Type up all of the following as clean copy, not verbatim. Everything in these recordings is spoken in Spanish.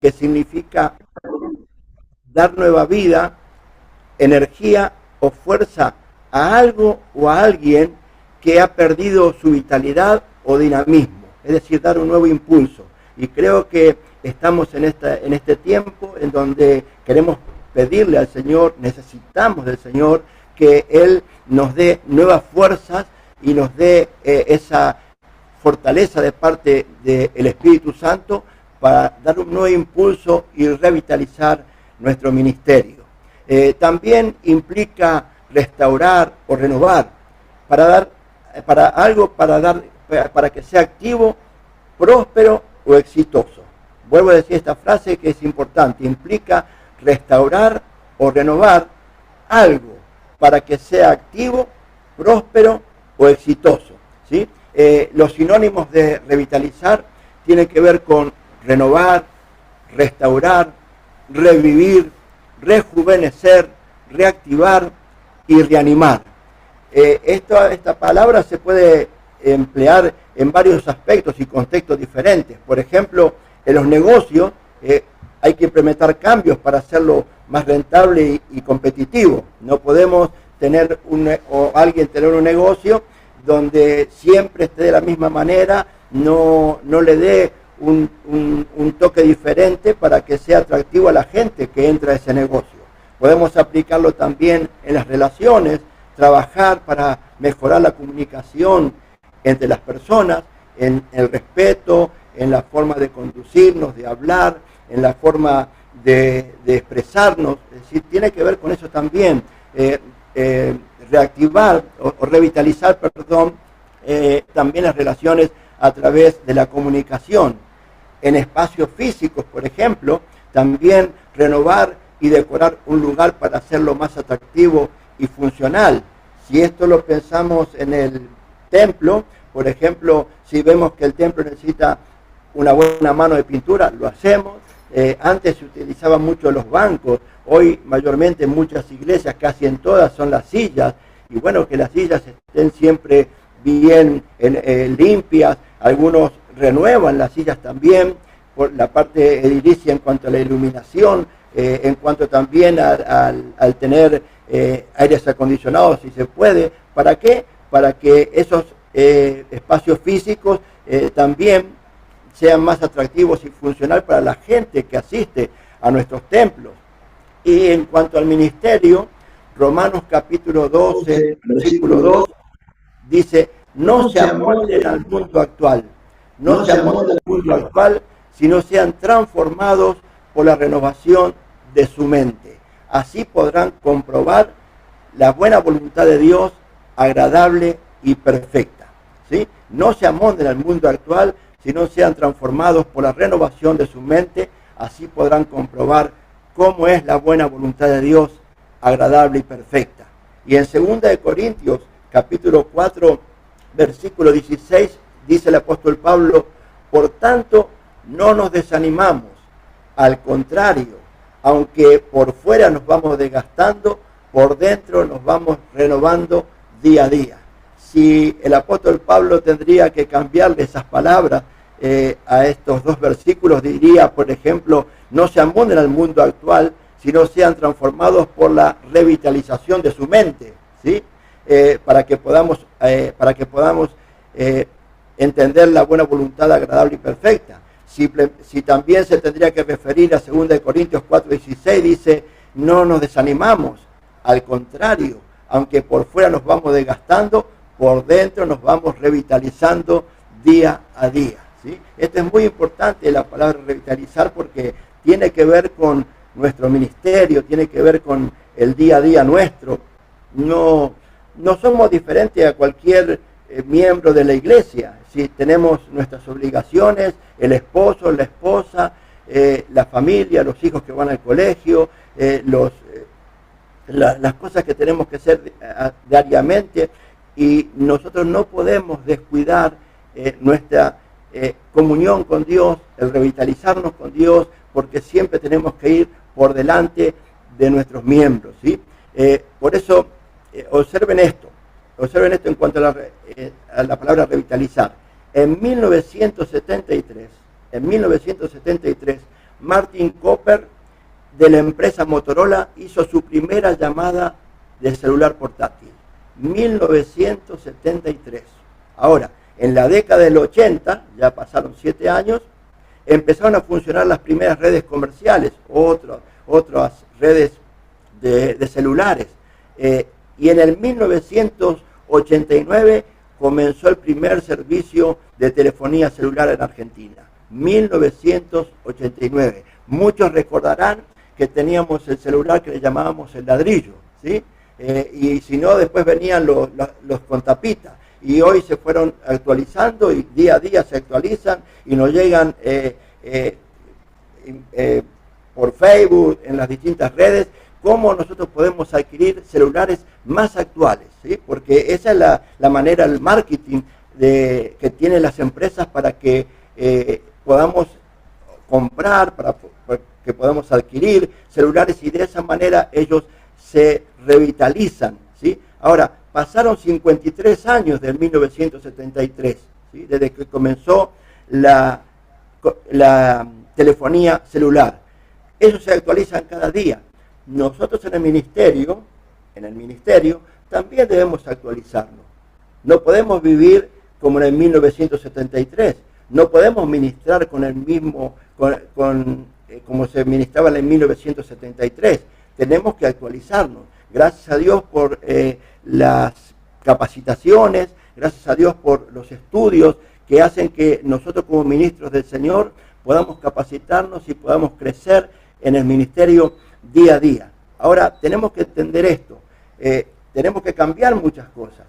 que significa dar nueva vida, energía o fuerza a algo o a alguien que ha perdido su vitalidad o dinamismo, es decir, dar un nuevo impulso. Y creo que estamos en este tiempo en donde queremos pedirle al Señor, necesitamos del Señor que Él nos dé nuevas fuerzas y nos dé esa fortaleza de parte del Espíritu Santo para dar un nuevo impulso y revitalizar nuestro ministerio. También implica restaurar o renovar para que sea activo, próspero o exitoso. Vuelvo a decir esta frase que es importante, implica restaurar o renovar algo para que sea activo, próspero o exitoso, ¿sí? Los sinónimos de revitalizar tienen que ver con renovar, restaurar, revivir, rejuvenecer, reactivar y reanimar. Esta palabra se puede emplear en varios aspectos y contextos diferentes. Por ejemplo, en los negocios hay que implementar cambios para hacerlo más rentable y competitivo. No podemos tener alguien tener un negocio donde siempre esté de la misma manera, no le dé un toque diferente para que sea atractivo a la gente que entra a ese negocio. Podemos aplicarlo también en las relaciones, trabajar para mejorar la comunicación entre las personas, en el respeto, en la forma de conducirnos, de hablar, en la forma de expresarnos. Es decir, tiene que ver con eso también. Reactivar o revitalizar, también las relaciones a través de la comunicación. En espacios físicos, por ejemplo, también renovar y decorar un lugar para hacerlo más atractivo y funcional. Si esto lo pensamos en el templo, por ejemplo, si vemos que el templo necesita una buena mano de pintura, lo hacemos. Antes se utilizaban mucho los bancos, hoy mayormente en muchas iglesias, casi en todas, son las sillas, y bueno, que las sillas estén siempre bien limpias. Algunos renuevan las sillas también, por la parte edilicia en cuanto a la iluminación, en cuanto también al tener aires acondicionados, si se puede. ¿Para qué? Para que esos espacios físicos también sean más atractivos y funcional para la gente que asiste a nuestros templos. Y en cuanto al ministerio, Romanos capítulo 12, versículo 2, dice: no se amolden al mundo actual, no se amolden al mundo actual, sino sean transformados por la renovación de su mente. Así podrán comprobar la buena voluntad de Dios, agradable y perfecta. ¿Sí? No se amolden al mundo actual, sino sean transformados por la renovación de su mente. Así podrán comprobar cómo es la buena voluntad de Dios, agradable y perfecta. Y en 2 Corintios, capítulo 4, versículo 16, dice el apóstol Pablo: por tanto, no nos desanimamos, al contrario, aunque por fuera nos vamos desgastando, por dentro nos vamos renovando día a día. Si el apóstol Pablo tendría que cambiarle esas palabras a estos dos versículos, diría, por ejemplo, no se amolden al mundo actual, sino sean transformados por la revitalización de su mente, ¿sí? Para que podamos entender la buena voluntad agradable y perfecta. Si también se tendría que referir a 2 Corintios 4:16, dice: no nos desanimamos, al contrario, aunque por fuera nos vamos desgastando, por dentro nos vamos revitalizando día a día, ¿sí? Esto es muy importante, la palabra revitalizar, porque tiene que ver con nuestro ministerio, tiene que ver con el día a día nuestro. No somos diferentes a cualquier miembro de la iglesia. Si tenemos nuestras obligaciones, el esposo, la esposa, la familia, los hijos que van al colegio, las cosas que tenemos que hacer diariamente, y nosotros no podemos descuidar nuestra comunión con Dios, el revitalizarnos con Dios, porque siempre tenemos que ir por delante de nuestros miembros, ¿sí? Por eso, observen esto en cuanto a la palabra revitalizar. En 1973, Martin Cooper, de la empresa Motorola, hizo su primera llamada de celular portátil, 1973. Ahora, en la década del 80, ya pasaron 7 años, empezaron a funcionar las primeras redes comerciales, otras redes de celulares. Y en el 1989 comenzó el primer servicio de telefonía celular en Argentina. 1989. Muchos recordarán que teníamos el celular que le llamábamos el ladrillo, ¿sí? Y si no, después venían los con tapita. Y hoy se fueron actualizando y día a día se actualizan y nos llegan por Facebook, en las distintas redes, cómo nosotros podemos adquirir celulares más actuales, ¿sí? Porque esa es la manera, el marketing que tienen las empresas para que podamos comprar, para que podamos adquirir celulares y de esa manera ellos se revitalizan, ¿sí? Ahora, pasaron 53 años del 1973, ¿sí? Desde que comenzó la telefonía celular. Ellos se actualizan cada día. Nosotros en el ministerio también debemos actualizarnos. No podemos vivir como en el 1973. No podemos ministrar con el mismo, como se ministraba en el 1973. Tenemos que actualizarnos. Gracias a Dios por las capacitaciones, gracias a Dios por los estudios que hacen que nosotros como ministros del Señor podamos capacitarnos y podamos crecer en el ministerio día a día. Ahora, tenemos que entender esto. Tenemos que cambiar muchas cosas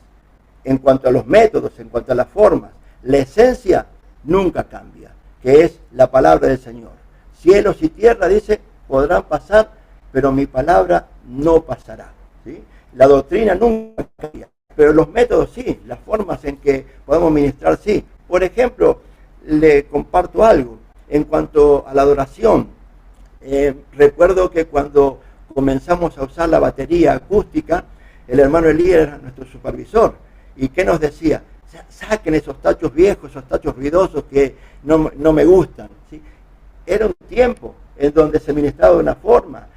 en cuanto a los métodos, en cuanto a las formas. La esencia nunca cambia, que es la palabra del Señor. Cielos y tierra, dice, podrán pasar, pero mi palabra no pasará, ¿sí? La doctrina nunca cambia, pero los métodos sí, las formas en que podemos ministrar sí. Por ejemplo, le comparto algo en cuanto a la adoración. Recuerdo que cuando comenzamos a usar la batería acústica, el hermano Elías era nuestro supervisor. ¿Y qué nos decía? Saquen esos tachos viejos, esos tachos ruidosos que no me gustan, ¿sí? Era un tiempo en donde se ministraba de una forma.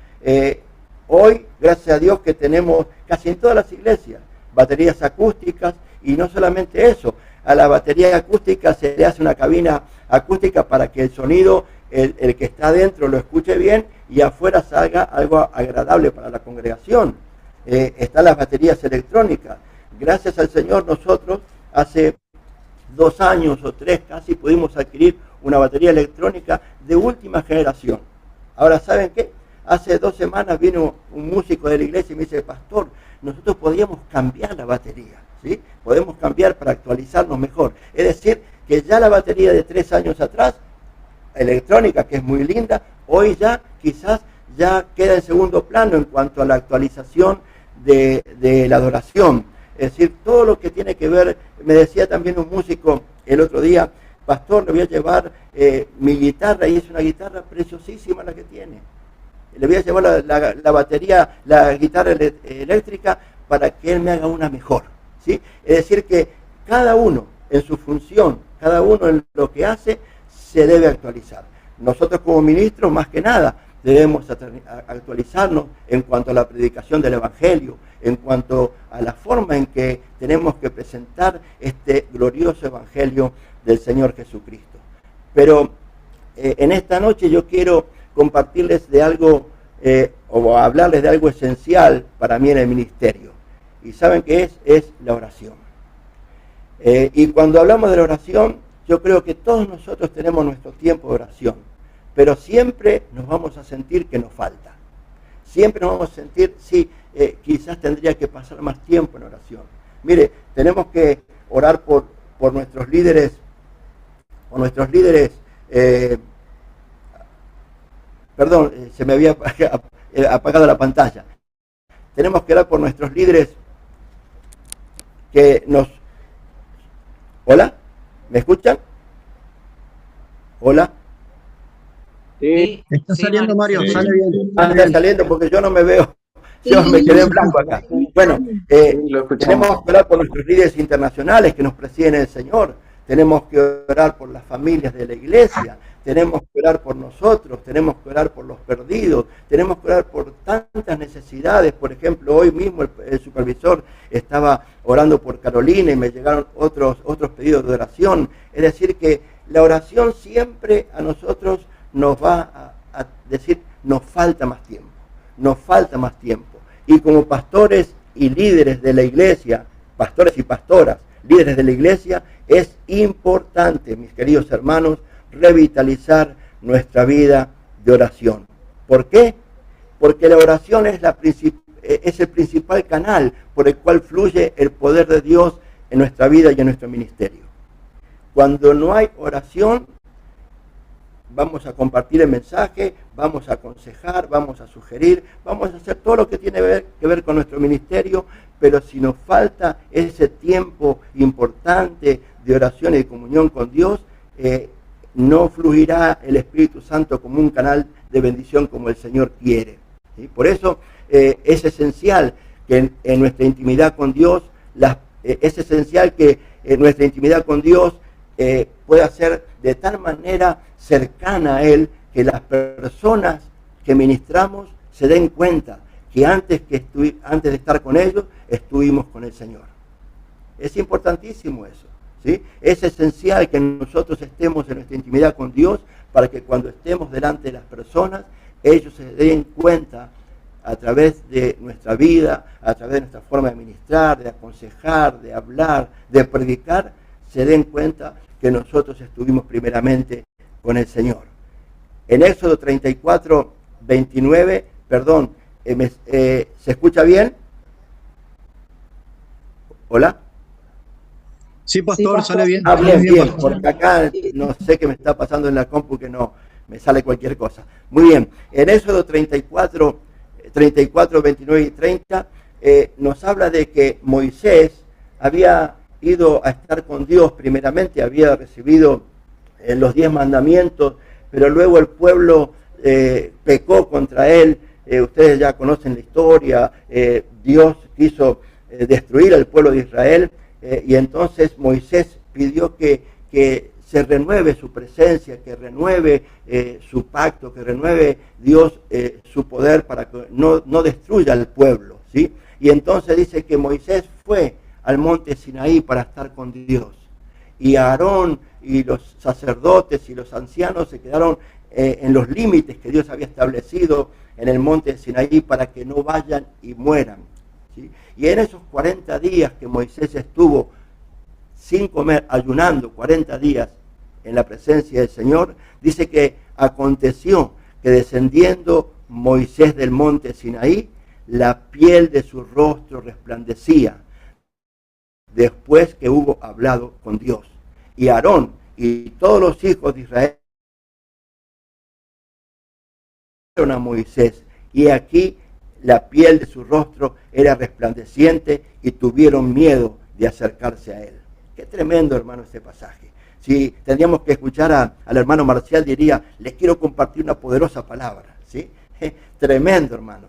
Hoy, gracias a Dios, que tenemos casi en todas las iglesias baterías acústicas, y no solamente eso, a la batería acústica se le hace una cabina acústica para que el sonido, el que está adentro lo escuche bien y afuera salga algo agradable para la congregación. Están las baterías electrónicas. Gracias al Señor, nosotros hace 2 años o 3 casi pudimos adquirir una batería electrónica de última generación. Ahora, ¿saben qué? Hace 2 semanas vino un músico de la iglesia y me dice, pastor, nosotros podíamos cambiar la batería, ¿sí? Podemos cambiar para actualizarnos mejor. Es decir, que ya la batería de 3 años atrás, electrónica, que es muy linda, hoy ya quizás ya queda en segundo plano en cuanto a la actualización de la adoración. Es decir, todo lo que tiene que ver, me decía también un músico el otro día, pastor, le voy a llevar mi guitarra, y es una guitarra preciosísima la que tiene. Le voy a llevar la batería, la guitarra eléctrica para que él me haga una mejor, ¿sí? Es decir, que cada uno en su función, cada uno en lo que hace, se debe actualizar. Nosotros como ministros, más que nada, debemos actualizarnos en cuanto a la predicación del Evangelio, en cuanto a la forma en que tenemos que presentar este glorioso Evangelio del Señor Jesucristo. Pero en esta noche yo quiero compartirles de algo, o hablarles de algo esencial para mí en el ministerio. ¿Y saben qué es la oración? Y cuando hablamos de la oración, yo creo que todos nosotros tenemos nuestro tiempo de oración, pero siempre nos vamos a sentir que nos falta. Siempre nos vamos a sentir, sí, quizás tendría que pasar más tiempo en oración. Mire, tenemos que orar por nuestros líderes, se me había apagado la pantalla. Tenemos que orar por nuestros líderes que nos... ¿Hola? ¿Me escuchan? ¿Hola? Sí. Está saliendo, Mario, sí. sale bien. Está saliendo porque yo no me veo. Yo me quedé en blanco acá. Bueno, tenemos que orar por nuestros líderes internacionales que nos presiden el Señor. Tenemos que orar por las familias de la iglesia. tenemos que orar por nosotros, tenemos que orar por los perdidos, tenemos que orar por tantas necesidades. Por ejemplo, hoy mismo el supervisor estaba orando por Carolina y me llegaron otros pedidos de oración. Es decir, que la oración siempre a nosotros nos va a decir, nos falta más tiempo, nos falta más tiempo. Y como pastores y líderes de la iglesia, pastores y pastoras, líderes de la iglesia, es importante, mis queridos hermanos, revitalizar nuestra vida de oración. ¿Por qué? Porque la oración es el principal canal por el cual fluye el poder de Dios en nuestra vida y en nuestro ministerio. Cuando no hay oración, vamos a compartir el mensaje, vamos a aconsejar, vamos a sugerir, vamos a hacer todo lo que tiene que ver con nuestro ministerio, pero si nos falta ese tiempo importante de oración y de comunión con Dios, no fluirá el Espíritu Santo como un canal de bendición como el Señor quiere. ¿Sí? Por eso es esencial que en nuestra intimidad con Dios, pueda ser de tal manera cercana a Él que las personas que ministramos se den cuenta que antes de estar con ellos, estuvimos con el Señor. Es importantísimo eso. ¿Sí? Es esencial que nosotros estemos en nuestra intimidad con Dios para que cuando estemos delante de las personas, ellos se den cuenta a través de nuestra vida, a través de nuestra forma de ministrar, de aconsejar, de hablar, de predicar, se den cuenta que nosotros estuvimos primeramente con el Señor. En Éxodo 34, 29, ¿se escucha bien? ¿Hola? Sí, pastor, sale bien. Bien, porque acá no sé qué me está pasando en la compu que no me sale cualquier cosa. Muy bien, en Éxodo 34, 29 y 30 nos habla de que Moisés había ido a estar con Dios primeramente, había recibido los 10 mandamientos, pero luego el pueblo pecó contra él. Ustedes ya conocen la historia, Dios quiso destruir al pueblo de Israel. Y entonces Moisés pidió que se renueve su presencia, que renueve su pacto, que renueve Dios su poder para que no destruya al pueblo, ¿sí? Y entonces dice que Moisés fue al monte Sinaí para estar con Dios. Y Aarón y los sacerdotes y los ancianos se quedaron en los límites que Dios había establecido en el monte Sinaí para que no vayan y mueran. ¿Sí? Y en esos 40 días que Moisés estuvo sin comer, ayunando 40 días en la presencia del Señor, dice que aconteció que descendiendo Moisés del monte Sinaí, la piel de su rostro resplandecía después que hubo hablado con Dios. Y Aarón y todos los hijos de Israel a Moisés, y aquí la piel de su rostro era resplandeciente y tuvieron miedo de acercarse a él. Qué tremendo, hermano, este pasaje. Si tendríamos que escuchar al hermano Marcial, diría, les quiero compartir una poderosa palabra. ¿Sí? Tremendo, hermano.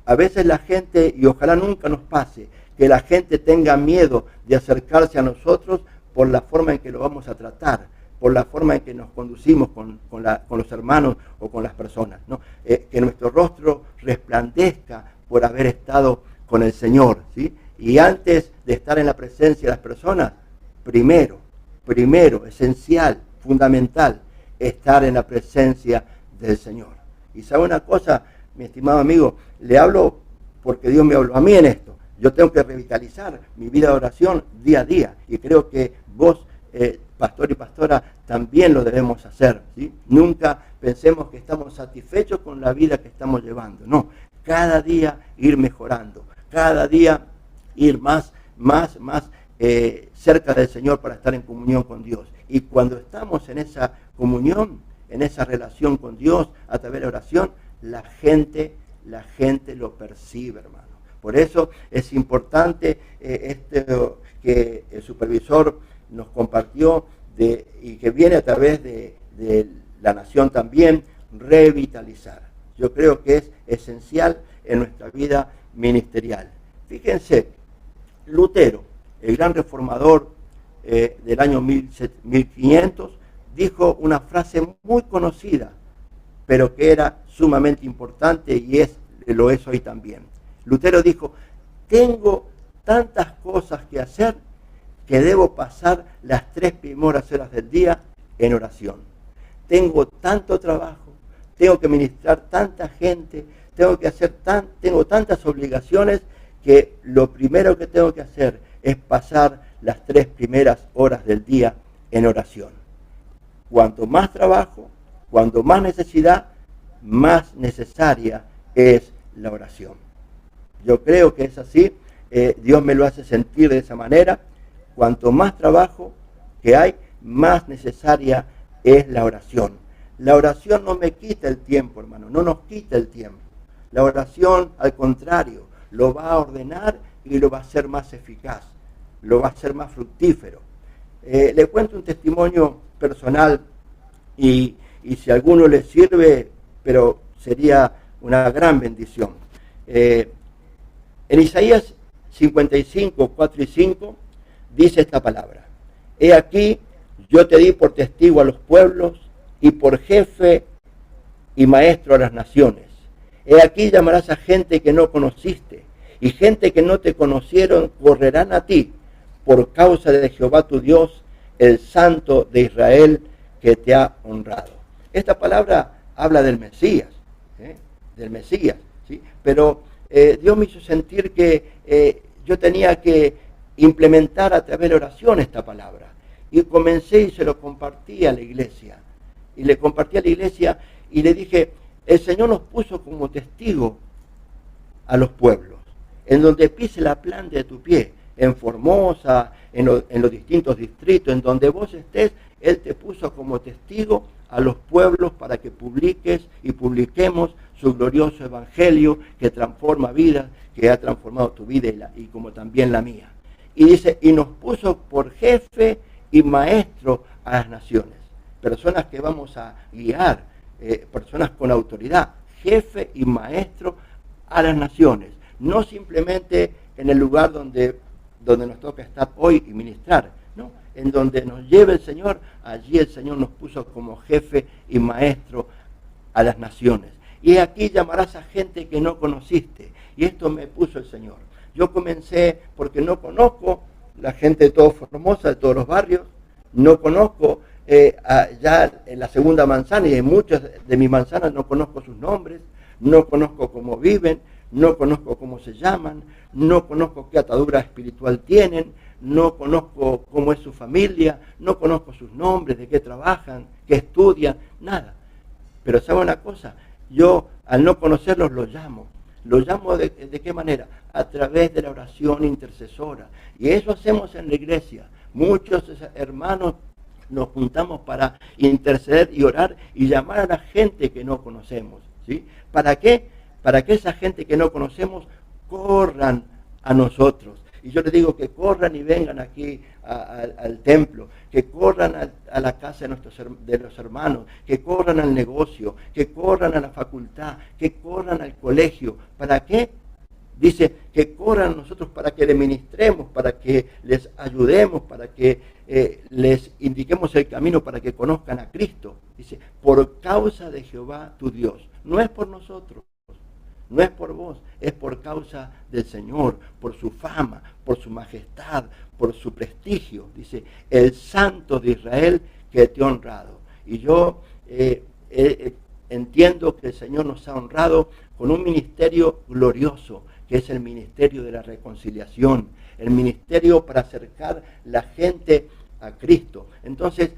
A veces la gente, y ojalá nunca nos pase, que la gente tenga miedo de acercarse a nosotros por la forma en que lo vamos a tratar, por la forma en que nos conducimos con los hermanos o con las personas, ¿no? Que nuestro rostro resplandezca por haber estado con el Señor, ¿sí? Y antes de estar en la presencia de las personas, primero, esencial, fundamental, estar en la presencia del Señor. Y sabe una cosa, mi estimado amigo, le hablo porque Dios me habló a mí en esto. Yo tengo que revitalizar mi vida de oración día a día, y creo que vos, pastor y pastora, también lo debemos hacer, ¿sí? Nunca pensemos que estamos satisfechos con la vida que estamos llevando. No, cada día ir mejorando, cada día ir más cerca del Señor para estar en comunión con Dios. Y cuando estamos en esa comunión, en esa relación con Dios a través de la oración, la gente lo percibe, hermano. Por eso es importante que el supervisor nos compartió y que viene a través de la nación también, revitalizar. Yo creo que es esencial en nuestra vida ministerial. Fíjense, Lutero, el gran reformador del año 1500, dijo una frase muy conocida, pero que era sumamente importante y lo es hoy también. Lutero dijo, tengo tantas cosas que hacer que debo pasar las 3 primeras horas del día en oración. Tengo tanto trabajo, tengo que ministrar tanta gente, tengo tantas obligaciones que lo primero que tengo que hacer es pasar las 3 primeras horas del día en oración. Cuanto más trabajo, cuanto más necesidad, más necesaria es la oración. Yo creo que es así, Dios me lo hace sentir de esa manera. Cuanto más trabajo que hay, más necesaria es la oración. La oración no me quita el tiempo, hermano, no nos quita el tiempo. La oración, al contrario, lo va a ordenar y lo va a hacer más eficaz, lo va a hacer más fructífero. Le cuento un testimonio personal y si a alguno le sirve, pero sería una gran bendición. En Isaías 55, 4 y 5 dice esta palabra: He aquí, yo te di por testigo a los pueblos y por jefe y maestro a las naciones. He aquí llamarás a gente que no conociste, y gente que no te conocieron correrán a ti, por causa de Jehová tu Dios, el Santo de Israel, que te ha honrado. Esta palabra habla del Mesías, ¿sí? Pero Dios me hizo sentir que yo tenía que implementar a través de la oración esta palabra. Y comencé y se lo compartí a la iglesia. Y le compartí a la iglesia y le dije, el Señor nos puso como testigo a los pueblos, en donde pise la planta de tu pie, en Formosa, en los distintos distritos, en donde vos estés, Él te puso como testigo a los pueblos para que publiques y publiquemos su glorioso evangelio que transforma vidas, que ha transformado tu vida y como también la mía. Y dice, y nos puso por jefe y maestro a las naciones, personas que vamos a guiar, personas con autoridad, jefe y maestro a las naciones, no simplemente en el lugar donde nos toca estar hoy y ministrar, no, en donde nos lleve el Señor, allí el Señor nos puso como jefe y maestro a las naciones. Y aquí llamarás a gente que no conociste, y esto me puso el Señor. Yo comencé porque no conozco la gente de todo Formosa, de todos los barrios, no conozco ya en la segunda manzana y en muchas de mis manzanas no conozco sus nombres, no conozco cómo viven, no conozco cómo se llaman, no conozco qué atadura espiritual tienen, no conozco cómo es su familia, no conozco sus nombres, de qué trabajan, qué estudian, nada. Pero ¿sabe una cosa? Yo al no conocerlos los llamo de qué manera, a través de la oración intercesora, y eso hacemos en la iglesia. Muchos hermanos nos juntamos para interceder y orar y llamar a la gente que no conocemos, ¿sí? ¿Para qué? Para que esa gente que no conocemos corran a nosotros. Y yo les digo que corran y vengan aquí al templo, que corran a la casa de los hermanos, que corran al negocio, que corran a la facultad, que corran al colegio. ¿Para qué? Dice que corran a nosotros para que les ministremos, para que les ayudemos, para que les indiquemos el camino para que conozcan a Cristo. Dice, por causa de Jehová tu Dios. No es por nosotros, no es por vos, es por causa del Señor, por su fama, por su majestad, por su prestigio. Dice, el Santo de Israel que te ha honrado. Y yo entiendo que el Señor nos ha honrado con un ministerio glorioso, que es el ministerio de la reconciliación, el ministerio para acercar la gente a Cristo. Entonces,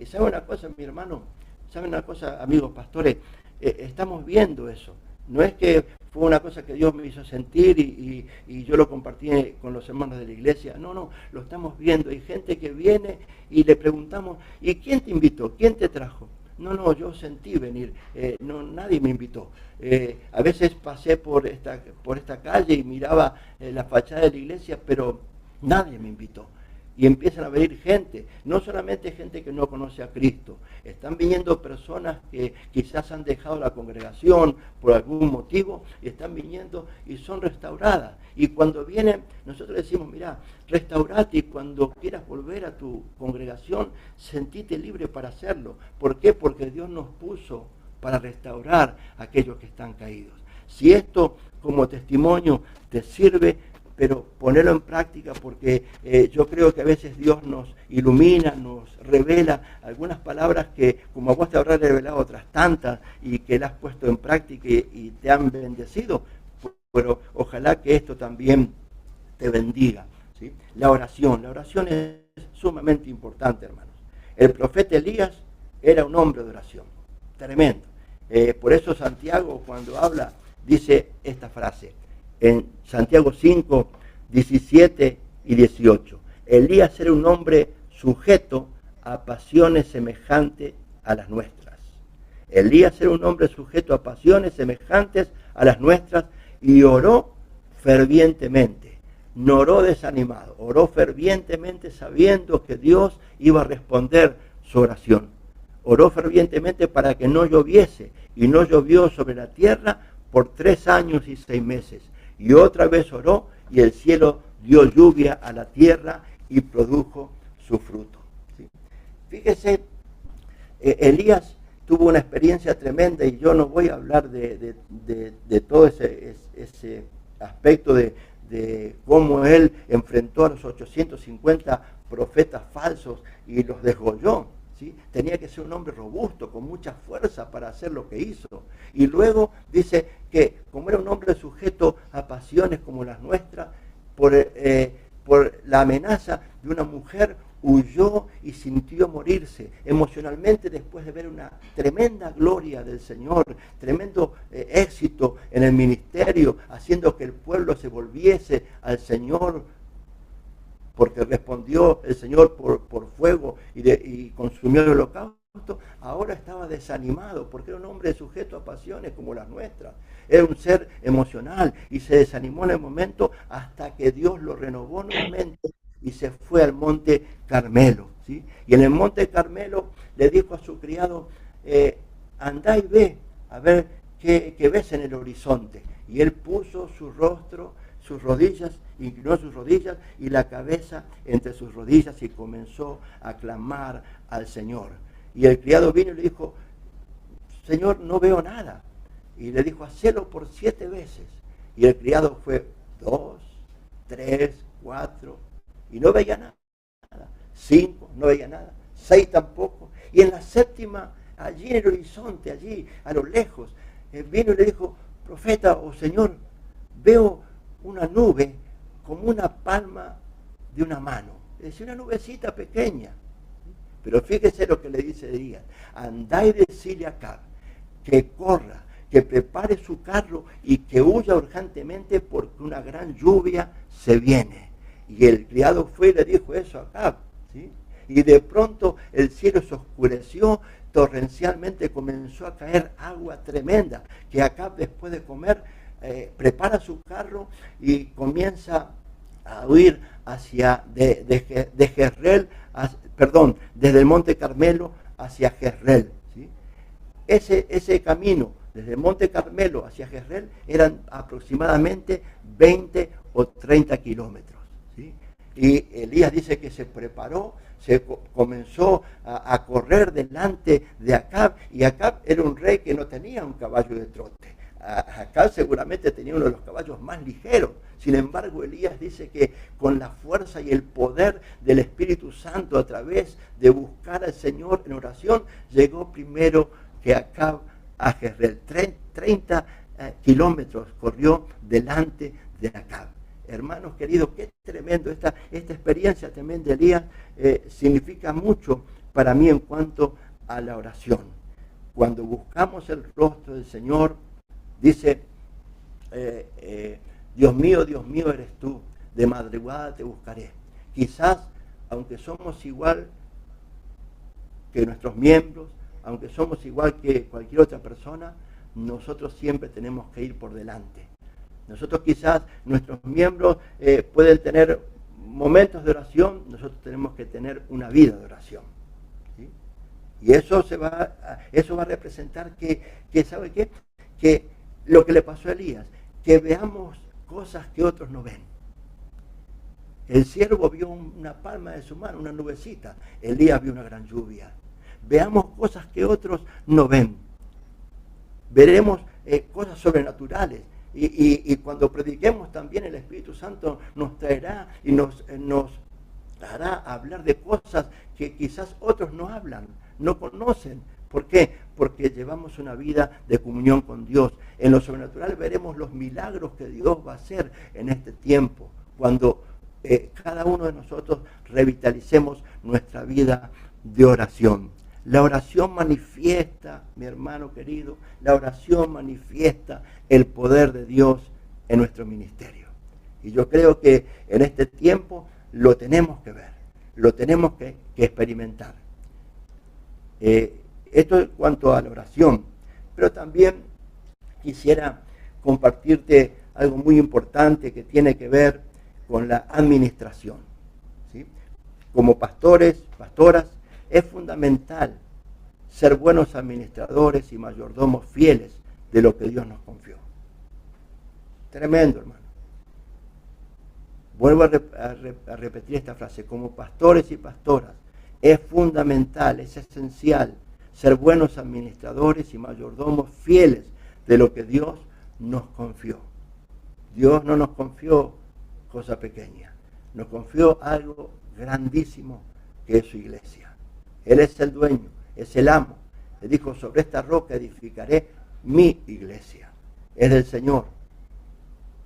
¿sabe una cosa, mi hermano? ¿Sabe una cosa, amigos pastores? Estamos viendo eso. No es que fue una cosa que Dios me hizo sentir y yo lo compartí con los hermanos de la iglesia. No, lo estamos viendo. Hay gente que viene y le preguntamos, ¿y quién te invitó? ¿Quién te trajo? No, yo sentí venir, nadie me invitó. A veces pasé por esta calle y miraba la fachada de la iglesia, pero nadie me invitó. y empiezan a venir gente, no solamente gente que no conoce a Cristo, están viniendo personas que quizás han dejado la congregación por algún motivo y están viniendo y son restauradas. Y cuando vienen, nosotros decimos, mira, restaurate y cuando quieras volver a tu congregación, sentite libre para hacerlo. ¿Por qué? Porque Dios nos puso para restaurar a aquellos que están caídos. Si esto como testimonio te sirve, pero ponerlo en práctica, porque yo creo que a veces Dios nos ilumina, nos revela algunas palabras que como a vos te habrá revelado otras tantas y que las has puesto en práctica y te han bendecido, pero ojalá que esto también te bendiga, ¿sí? La oración es sumamente importante, hermanos. El profeta Elías era un hombre de oración, tremendo. Por eso Santiago, cuando habla, dice esta frase, en Santiago 5, 17 y 18. Elías era un hombre sujeto a pasiones semejantes a las nuestras. Elías era un hombre sujeto a pasiones semejantes a las nuestras y oró fervientemente. No oró desanimado, oró fervientemente sabiendo que Dios iba a responder su oración. Oró fervientemente para que no lloviese y no llovió sobre la tierra por 3 años y 6 meses. Y otra vez oró y el cielo dio lluvia a la tierra y produjo su fruto. ¿Sí? Fíjese, Elías tuvo una experiencia tremenda y yo no voy a hablar de todo ese aspecto de cómo él enfrentó a los 850 profetas falsos y los desgolló. ¿Sí? Tenía que ser un hombre robusto, con mucha fuerza para hacer lo que hizo. Y luego dice que como era un hombre sujeto a pasiones como las nuestras, por la amenaza de una mujer, huyó y sintió morirse emocionalmente después de ver una tremenda gloria del Señor, tremendo éxito en el ministerio, haciendo que el pueblo se volviese al Señor, porque respondió el Señor por fuego y consumió el holocausto. Ahora estaba desanimado porque era un hombre sujeto a pasiones como las nuestras. Era un ser emocional y se desanimó en el momento hasta que Dios lo renovó nuevamente y se fue al monte Carmelo, ¿sí? Y en el monte Carmelo le dijo a su criado, andá y ve a ver qué ves en el horizonte. Y él puso su rostro, sus rodillas, inclinó sus rodillas y la cabeza entre sus rodillas y comenzó a clamar al Señor. Y el criado vino y le dijo, Señor, no veo nada. Y le dijo, hacelo por 7 veces. Y el criado fue 2, 3, 4, y no veía nada. 5, no veía nada. 6 tampoco. Y en la 7ª, allí en el horizonte, allí a lo lejos, vino y le dijo, profeta o Señor, veo una nube como una palma de una mano. Es decir, una nubecita pequeña. Pero fíjese lo que le dice Elías. Andá y decile a Acab que corra, que prepare su carro y que huya urgentemente porque una gran lluvia se viene. Y el criado fue y le dijo eso a Acab, ¿sí? Y de pronto el cielo se oscureció, torrencialmente comenzó a caer agua tremenda, que Acab después de comer prepara su carro y comienza a huir hacia de Jezreel, desde el monte Carmelo hacia Jezreel, ¿sí? Ese camino desde el monte Carmelo hacia Jezreel eran aproximadamente 20 o 30 kilómetros, ¿sí? Y Elías dice que se preparó, comenzó a correr delante de Acab, y Acab era un rey que no tenía un caballo de trote. Acab seguramente tenía uno de los caballos más ligeros. Sin embargo, Elías dice que con la fuerza y el poder del Espíritu Santo, a través de buscar al Señor en oración, llegó primero que Acab a Jezreel. 30 kilómetros corrió delante de Acab. Hermanos queridos, qué tremendo esta experiencia también de Elías. Significa mucho para mí en cuanto a la oración. Cuando buscamos el rostro del Señor, dice, Dios mío, eres tú, de madrugada te buscaré. Quizás, aunque somos igual que nuestros miembros, aunque somos igual que cualquier otra persona, nosotros siempre tenemos que ir por delante. Nosotros quizás, nuestros miembros pueden tener momentos de oración, nosotros tenemos que tener una vida de oración. ¿Sí? Y eso va a representar que ¿sabe qué? Que lo que le pasó a Elías, que veamos cosas que otros no ven. El siervo vio una palma de su mano, una nubecita. Elías vio una gran lluvia. Veamos cosas que otros no ven. Veremos cosas sobrenaturales. Y cuando prediquemos también, el Espíritu Santo nos traerá y nos hará hablar de cosas que quizás otros no hablan, no conocen. ¿Por qué? Porque llevamos una vida de comunión con Dios. En lo sobrenatural veremos los milagros que Dios va a hacer en este tiempo, cuando cada uno de nosotros revitalicemos nuestra vida de oración. La oración manifiesta, mi hermano querido, la oración manifiesta el poder de Dios en nuestro ministerio. Y yo creo que en este tiempo lo tenemos que ver, lo tenemos que experimentar. Esto en cuanto a la oración, pero también quisiera compartirte algo muy importante que tiene que ver con la administración. ¿Sí? Como pastores, pastoras, es fundamental ser buenos administradores y mayordomos fieles de lo que Dios nos confió. Tremendo, hermano. Vuelvo a repetir esta frase. Como pastores y pastoras, es fundamental, es esencial ser buenos administradores y mayordomos fieles de lo que Dios nos confió. Dios no nos confió cosa pequeña, nos confió algo grandísimo que es su iglesia. Él es el dueño, es el amo. Le dijo, sobre esta roca edificaré mi iglesia. Es del Señor.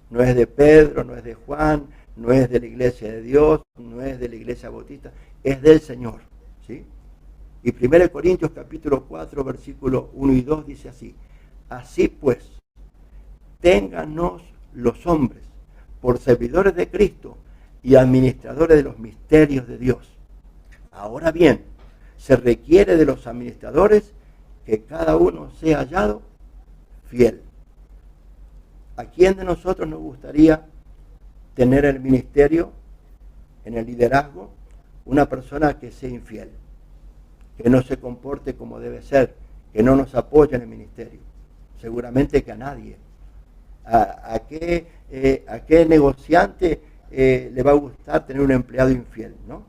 No es de Pedro, no es de Juan, no es de la iglesia de Dios, no es de la iglesia bautista, es del Señor. ¿Sí? Y 1 Corintios capítulo 4, versículos 1 y 2 dice así: así pues, téngannos los hombres por servidores de Cristo y administradores de los misterios de Dios. Ahora bien, se requiere de los administradores que cada uno sea hallado fiel. ¿A quién de nosotros nos gustaría tener el ministerio, en el liderazgo, una persona que sea infiel, que no se comporte como debe ser, que no nos apoye en el ministerio? Seguramente que a nadie. ¿A qué negociante le va a gustar tener un empleado infiel, no?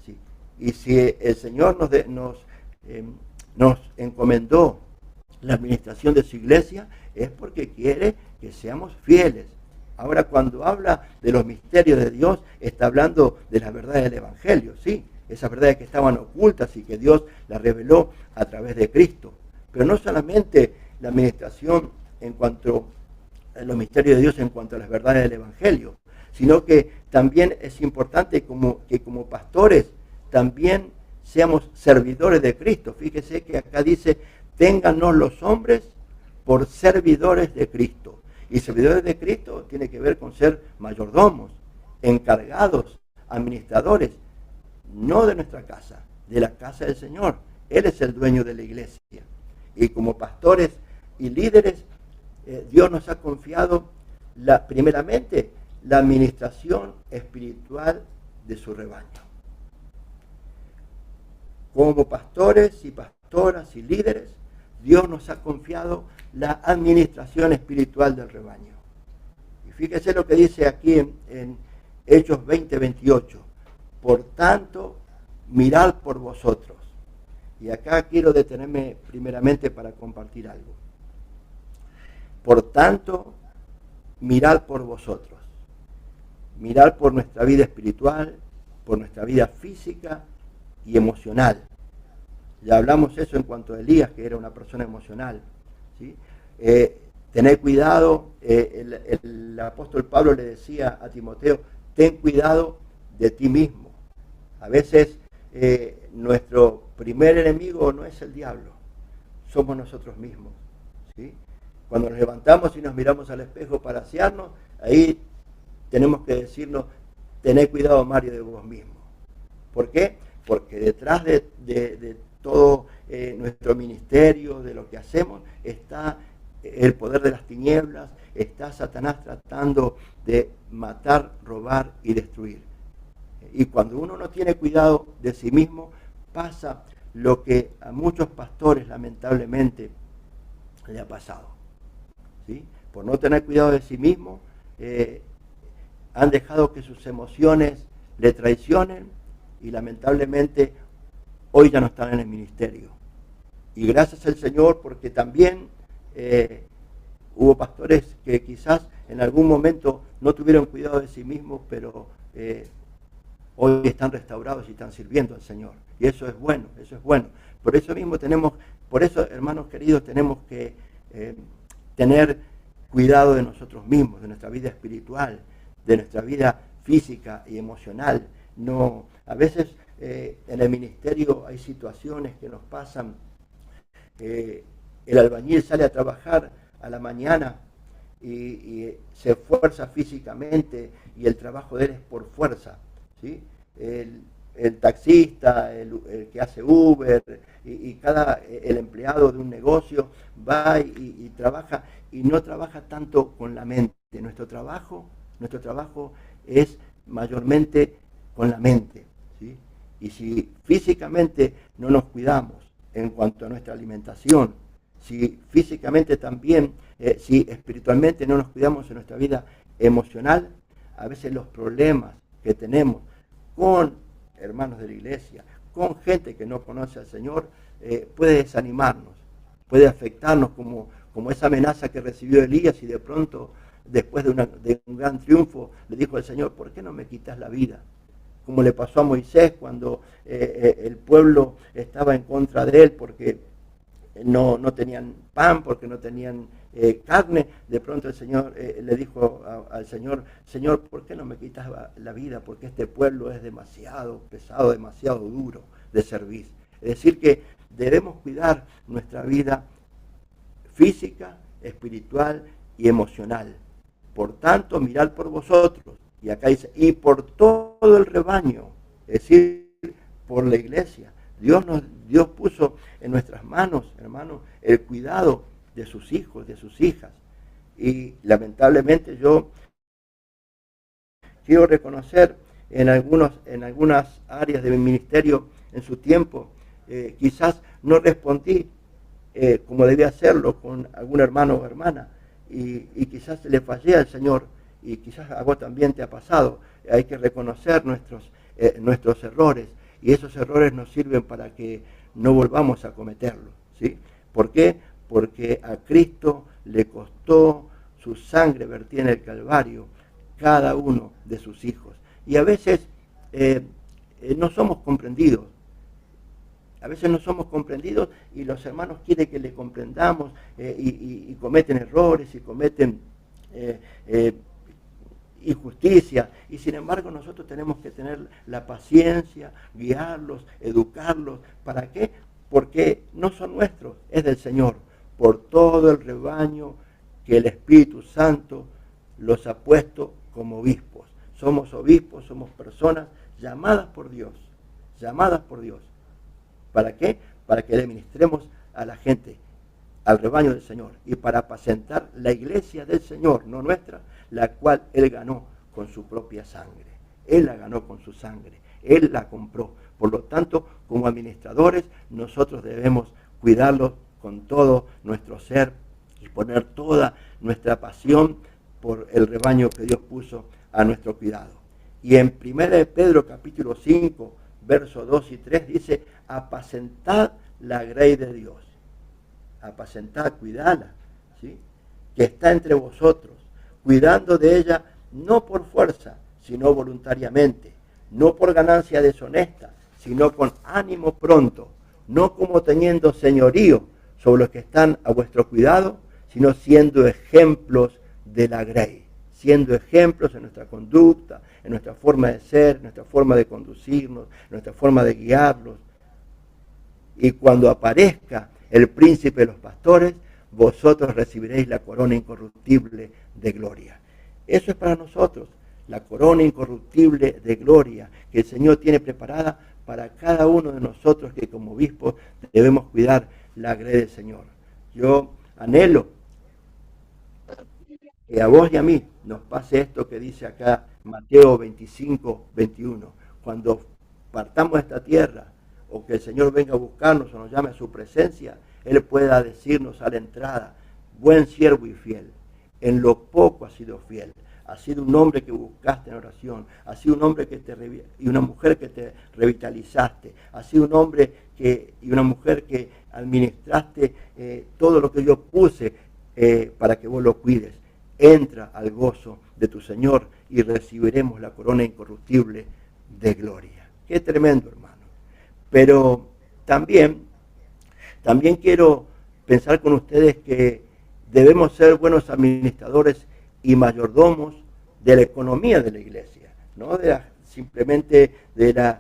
Sí. Y si el Señor nos encomendó la administración de su iglesia, es porque quiere que seamos fieles. Ahora, cuando habla de los misterios de Dios, está hablando de las verdades del Evangelio, ¿sí? Esas verdades que estaban ocultas y que Dios las reveló a través de Cristo. Pero no solamente la administración en cuanto a los misterios de Dios en cuanto a las verdades del Evangelio, sino que también es importante que como pastores también seamos servidores de Cristo. Fíjese que acá dice, téngannos los hombres por servidores de Cristo. Y servidores de Cristo tiene que ver con ser mayordomos, encargados, administradores, no de nuestra casa, de la casa del Señor. Él es el dueño de la iglesia. Y como pastores y líderes, Dios nos ha confiado primeramente la administración espiritual de su rebaño. Como pastores y pastoras y líderes, Dios nos ha confiado la administración espiritual del rebaño. Y fíjese lo que dice aquí en Hechos 20:28. Por tanto, mirad por vosotros. Y acá quiero detenerme primeramente para compartir algo. Por tanto, mirad por vosotros. Mirad por nuestra vida espiritual, por nuestra vida física y emocional. Ya hablamos eso en cuanto a Elías, que era una persona emocional. ¿Sí? Tener cuidado, el apóstol Pablo le decía a Timoteo, ten cuidado de ti mismo. A veces nuestro primer enemigo no es el diablo, somos nosotros mismos. ¿Sí? Cuando nos levantamos y nos miramos al espejo para asearnos, ahí tenemos que decirnos, tened cuidado, Mario, de vos mismo. ¿Por qué? Porque detrás de todo nuestro ministerio, de lo que hacemos, está el poder de las tinieblas, está Satanás tratando de matar, robar y destruir. Y cuando uno no tiene cuidado de sí mismo, pasa lo que a muchos pastores lamentablemente le ha pasado, ¿sí? Por no tener cuidado de sí mismo, han dejado que sus emociones le traicionen y lamentablemente hoy ya no están en el ministerio. Y gracias al Señor, porque también hubo pastores que quizás en algún momento no tuvieron cuidado de sí mismos, pero hoy están restaurados y están sirviendo al Señor. Y eso es bueno, eso es bueno. Por eso mismo por eso, hermanos queridos, tenemos que tener cuidado de nosotros mismos, de nuestra vida espiritual, de nuestra vida física y emocional. No, a veces en el ministerio hay situaciones que nos pasan. El albañil sale a trabajar a la mañana y se esfuerza físicamente y el trabajo de él es por fuerza, ¿sí? El taxista, el que hace Uber el empleado de un negocio va y trabaja y no trabaja tanto con la mente. Nuestro trabajo es mayormente con la mente, ¿sí? Y si físicamente no nos cuidamos en cuanto a nuestra alimentación, si físicamente también, si espiritualmente no nos cuidamos en nuestra vida emocional, a veces los problemas que tenemos con hermanos de la iglesia, con gente que no conoce al Señor, puede desanimarnos, puede afectarnos como esa amenaza que recibió Elías y de pronto, después de un gran triunfo, le dijo al Señor, ¿por qué no me quitas la vida? Como le pasó a Moisés cuando el pueblo estaba en contra de él porque no tenían pan, porque no tenían carne. De pronto el Señor le dijo al Señor, Señor, ¿por qué no me quitas la vida? Porque este pueblo es demasiado pesado, demasiado duro de servir. Es decir, que debemos cuidar nuestra vida física, espiritual y emocional. Por tanto, mirad por vosotros. Y acá dice, y por todo el rebaño, es decir, por la iglesia. Dios puso en nuestras manos, hermanos, el cuidado de sus hijos, de sus hijas. Y lamentablemente yo quiero reconocer en algunas áreas de mi ministerio en su tiempo, quizás no respondí como debía hacerlo con algún hermano o hermana, y quizás le fallé al Señor, y quizás a vos también te ha pasado. Hay que reconocer nuestros errores, y esos errores nos sirven para que no volvamos a cometerlos, ¿sí? ¿Por qué? Porque a Cristo le costó su sangre vertida en el Calvario cada uno de sus hijos. Y a veces no somos comprendidos. A veces no somos comprendidos y los hermanos quieren que le comprendamos y cometen errores y cometen injusticia. Y sin embargo nosotros tenemos que tener la paciencia, guiarlos, educarlos. ¿Para qué? Porque no son nuestros, es del Señor. Por todo el rebaño que el Espíritu Santo los ha puesto como obispos. Somos obispos, somos personas llamadas por Dios. Llamadas por Dios. ¿Para qué? Para que le ministremos a la gente, al rebaño del Señor, y para apacentar la iglesia del Señor, no nuestra, la cual Él ganó con su propia sangre. Él la ganó con su sangre, Él la compró. Por lo tanto, como administradores, nosotros debemos cuidarlos con todo nuestro ser y poner toda nuestra pasión por el rebaño que Dios puso a nuestro cuidado. Y en 1 Pedro capítulo 5, versos 2 y 3 dice, apacentad la grey de Dios. Apacentad, cuidadla, ¿sí? Que está entre vosotros, cuidando de ella no por fuerza, sino voluntariamente, no por ganancia deshonesta, sino con ánimo pronto, no como teniendo señorío sobre los que están a vuestro cuidado, sino siendo ejemplos de la grey, siendo ejemplos en nuestra conducta, en nuestra forma de ser, en nuestra forma de conducirnos, en nuestra forma de guiarlos. Y cuando aparezca el príncipe de los pastores, vosotros recibiréis la corona incorruptible de gloria. Eso es para nosotros, la corona incorruptible de gloria que el Señor tiene preparada para cada uno de nosotros que como obispos debemos cuidar la grey del Señor. Yo anhelo que a vos y a mí nos pase esto que dice acá Mateo 25, 21. cuando partamos de esta tierra, o que el Señor venga a buscarnos o nos llame a su presencia, Él pueda decirnos a la entrada: buen siervo y fiel, en lo poco has sido fiel, has sido un hombre que buscaste en oración, has sido un hombre y una mujer que te revitalizaste, has sido un hombre y una mujer que administraste todo lo que yo puse para que vos lo cuides. Entra al gozo de tu Señor y recibiremos la corona incorruptible de gloria. Qué tremendo, hermano. Pero también quiero pensar con ustedes que debemos ser buenos administradores y mayordomos de la economía de la iglesia, no simplemente de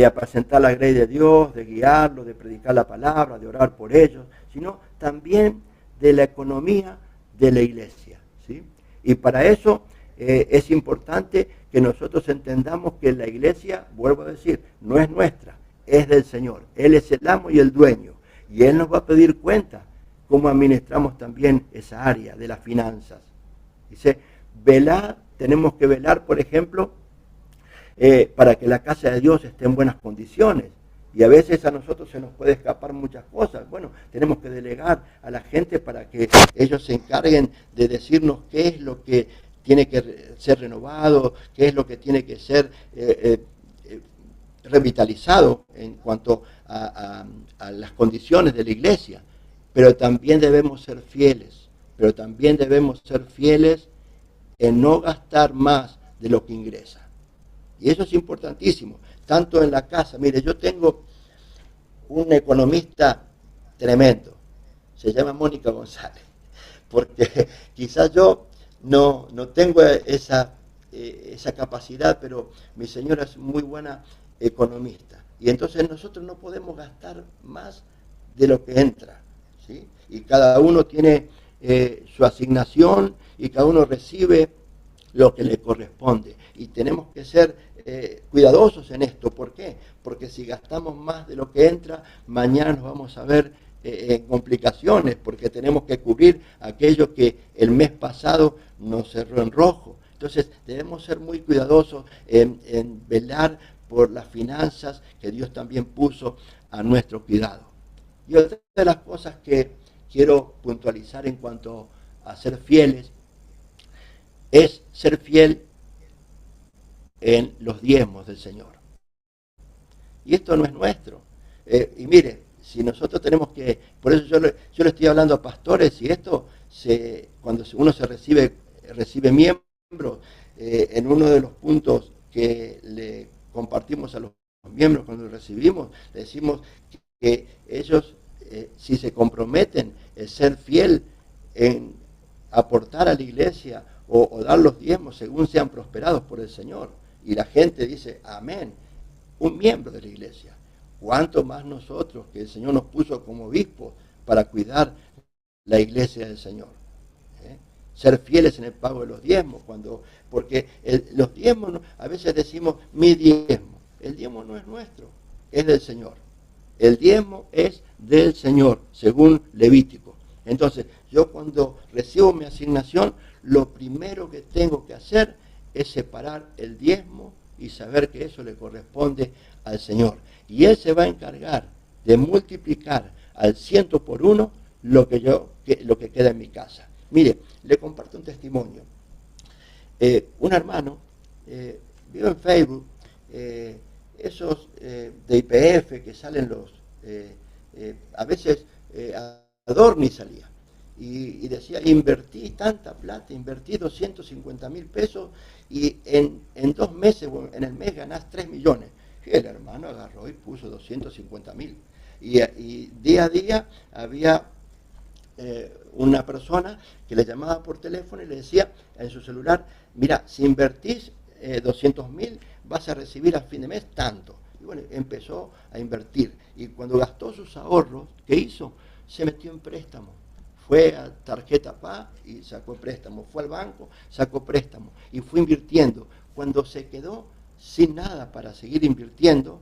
apacentar la grey de Dios, de guiarlos, de predicar la palabra, de orar por ellos, sino también de la economía de la iglesia, ¿sí? Y para eso es importante que nosotros entendamos que la iglesia, vuelvo a decir, no es nuestra, es del Señor. Él es el amo y el dueño, y Él nos va a pedir cuenta cómo administramos también esa área de las finanzas. Dice, tenemos que velar, por ejemplo, para que la casa de Dios esté en buenas condiciones. Y a veces a nosotros se nos puede escapar muchas cosas. Bueno, tenemos que delegar a la gente para que ellos se encarguen de decirnos qué es lo que tiene que ser renovado, qué es lo que tiene que ser revitalizado en cuanto a las condiciones de la iglesia. Pero también debemos ser fieles, en no gastar más de lo que ingresa. Y eso es importantísimo, tanto en la casa. Mire, yo tengo un economista tremendo, se llama Mónica González, porque quizás yo no tengo esa capacidad, pero mi señora es muy buena economista. Y entonces nosotros no podemos gastar más de lo que entra, ¿sí? Y cada uno tiene su asignación y cada uno recibe lo que le corresponde. Y tenemos que ser cuidadosos en esto. ¿Por qué? Porque si gastamos más de lo que entra, mañana nos vamos a ver en complicaciones, porque tenemos que cubrir aquello que el mes pasado nos cerró en rojo. Entonces debemos ser muy cuidadosos en velar por las finanzas que Dios también puso a nuestro cuidado. Y otra de las cosas que quiero puntualizar en cuanto a ser fieles es ser fiel en los diezmos del Señor. Y esto no es nuestro. Y mire, si nosotros tenemos que, por eso yo le estoy hablando a pastores, y esto, cuando uno se recibe miembros, en uno de los puntos que le compartimos a los miembros cuando lo recibimos, le decimos que ellos, si se comprometen en ser fiel en aportar a la iglesia o dar los diezmos según sean prosperados por el Señor, y la gente dice amén, un miembro de la iglesia, cuánto más nosotros que el Señor nos puso como obispos para cuidar la iglesia del Señor. Ser fieles en el pago de los diezmos, porque los diezmos, a veces decimos mi diezmo, el diezmo no es nuestro, es del Señor. El diezmo es del Señor, según Levítico. Entonces, yo cuando recibo mi asignación, lo primero que tengo que hacer es separar el diezmo y saber que eso le corresponde al Señor. Y Él se va a encargar de multiplicar al 100 por 1 lo que queda en mi casa. Mire, le comparto un testimonio. Un hermano vio en Facebook esos de IPF que salen a veces Adorni salía y decía, invertí tanta plata, invertí 250.000 pesos y en 2 meses, en el mes ganás 3 millones. Y el hermano agarró y puso 250.000. Y día a día había una persona que le llamaba por teléfono y le decía en su celular, mira, si invertís 200.000 vas a recibir a fin de mes tanto. Y bueno, empezó a invertir. Y cuando gastó sus ahorros, ¿qué hizo? Se metió en préstamo. Fue a tarjeta PA y sacó préstamo. Fue al banco, sacó préstamo. Y fue invirtiendo. Cuando se quedó sin nada para seguir invirtiendo,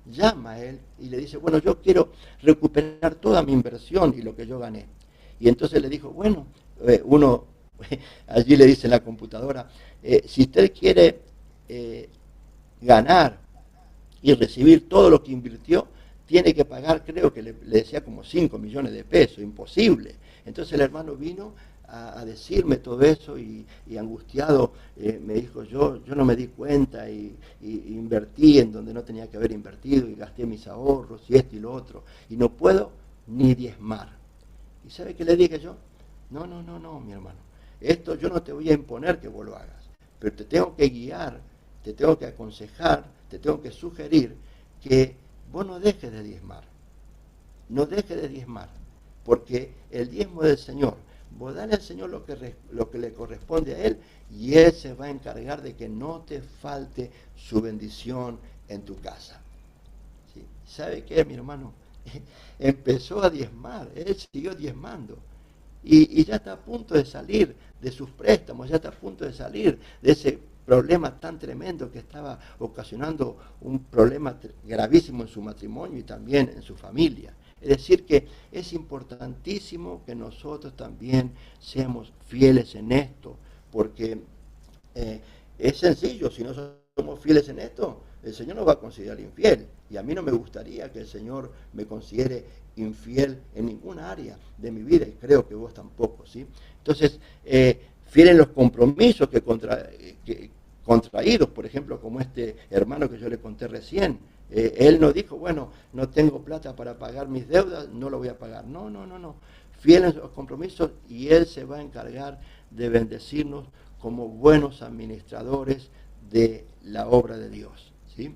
llama a él y le dice, bueno, yo quiero recuperar toda mi inversión y lo que yo gané. Y entonces le dijo, bueno, allí le dice en la computadora, si usted quiere ganar y recibir todo lo que invirtió, tiene que pagar, creo que le decía como 5 millones de pesos, imposible. Entonces el hermano vino a decirme todo eso y angustiado me dijo, yo no me di cuenta y invertí en donde no tenía que haber invertido y gasté mis ahorros y esto y lo otro y no puedo ni diezmar. ¿Y sabe qué le dije yo? No, mi hermano, esto yo no te voy a imponer que vos lo hagas, pero te tengo que guiar, te tengo que aconsejar, te tengo que sugerir que vos no dejes de diezmar, no dejes de diezmar, porque el diezmo del Señor, vos dale al Señor lo que le corresponde a Él y Él se va a encargar de que no te falte su bendición en tu casa. ¿Sí? ¿Sabe qué, mi hermano? Empezó a diezmar, Él siguió diezmando y ya está a punto de salir de sus préstamos, ya está a punto de salir de ese problema tan tremendo que estaba ocasionando un problema gravísimo en su matrimonio y también en su familia. Es decir, que es importantísimo que nosotros también seamos fieles en esto, porque es sencillo, si no somos fieles en esto, el Señor nos va a considerar infiel. Y a mí no me gustaría que el Señor me considere infiel en ninguna área de mi vida, y creo que vos tampoco, ¿sí? Entonces, fiel en los compromisos que contraídos, por ejemplo, como este hermano que yo le conté recién. Él no dijo, bueno, no tengo plata para pagar mis deudas, no lo voy a pagar. No. Fiel en los compromisos y Él se va a encargar de bendecirnos como buenos administradores de la obra de Dios, ¿sí?